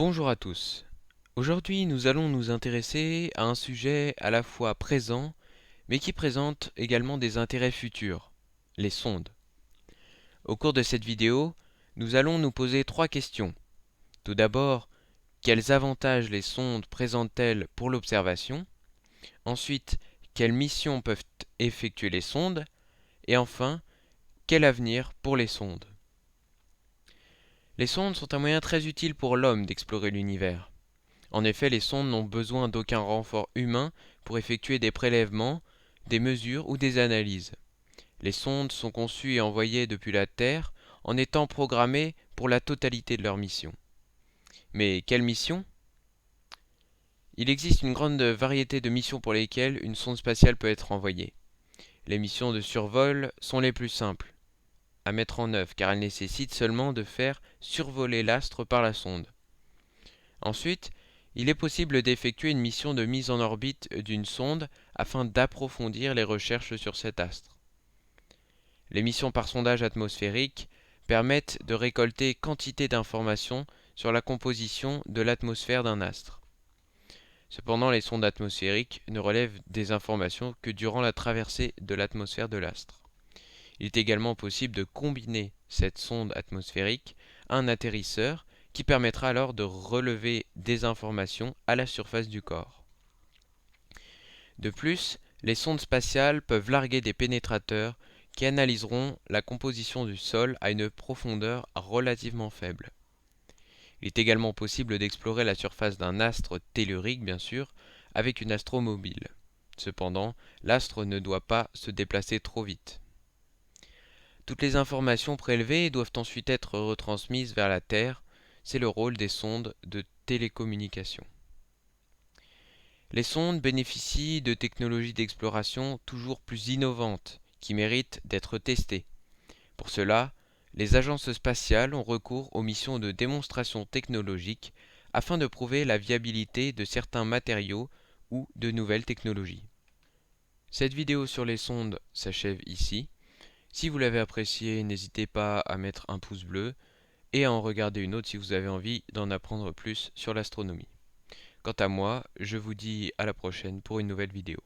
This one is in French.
Bonjour à tous. Aujourd'hui, nous allons nous intéresser à un sujet à la fois présent, mais qui présente également des intérêts futurs, les sondes. Au cours de cette vidéo, nous allons nous poser trois questions. Tout d'abord, quels avantages les sondes présentent-elles pour l'observation? Ensuite, quelles missions peuvent effectuer les sondes? Et enfin, quel avenir pour les sondes? Les sondes sont un moyen très utile pour l'homme d'explorer l'univers. En effet, les sondes n'ont besoin d'aucun renfort humain pour effectuer des prélèvements, des mesures ou des analyses. Les sondes sont conçues et envoyées depuis la Terre en étant programmées pour la totalité de leur mission. Mais quelle mission? Il existe une grande variété de missions pour lesquelles une sonde spatiale peut être envoyée. Les missions de survol sont les plus simples à mettre en œuvre car elles nécessitent seulement de faire survoler l'astre par la sonde. Ensuite, il est possible d'effectuer une mission de mise en orbite d'une sonde afin d'approfondir les recherches sur cet astre. Les missions par sondage atmosphérique permettent de récolter quantité d'informations sur la composition de l'atmosphère d'un astre. Cependant, les sondes atmosphériques ne relèvent des informations que durant la traversée de l'atmosphère de l'astre. Il est également possible de combiner cette sonde atmosphérique à un atterrisseur qui permettra alors de relever des informations à la surface du corps. De plus, les sondes spatiales peuvent larguer des pénétrateurs qui analyseront la composition du sol à une profondeur relativement faible. Il est également possible d'explorer la surface d'un astre tellurique, bien sûr, avec une astromobile. Cependant, l'astre ne doit pas se déplacer trop vite. Toutes les informations prélevées doivent ensuite être retransmises vers la Terre. C'est le rôle des sondes de télécommunication. Les sondes bénéficient de technologies d'exploration toujours plus innovantes qui méritent d'être testées. Pour cela, les agences spatiales ont recours aux missions de démonstration technologique afin de prouver la viabilité de certains matériaux ou de nouvelles technologies. Cette vidéo sur les sondes s'achève ici. Si vous l'avez appréciée, n'hésitez pas à mettre un pouce bleu et à en regarder une autre si vous avez envie d'en apprendre plus sur l'astronomie. Quant à moi, je vous dis à la prochaine pour une nouvelle vidéo.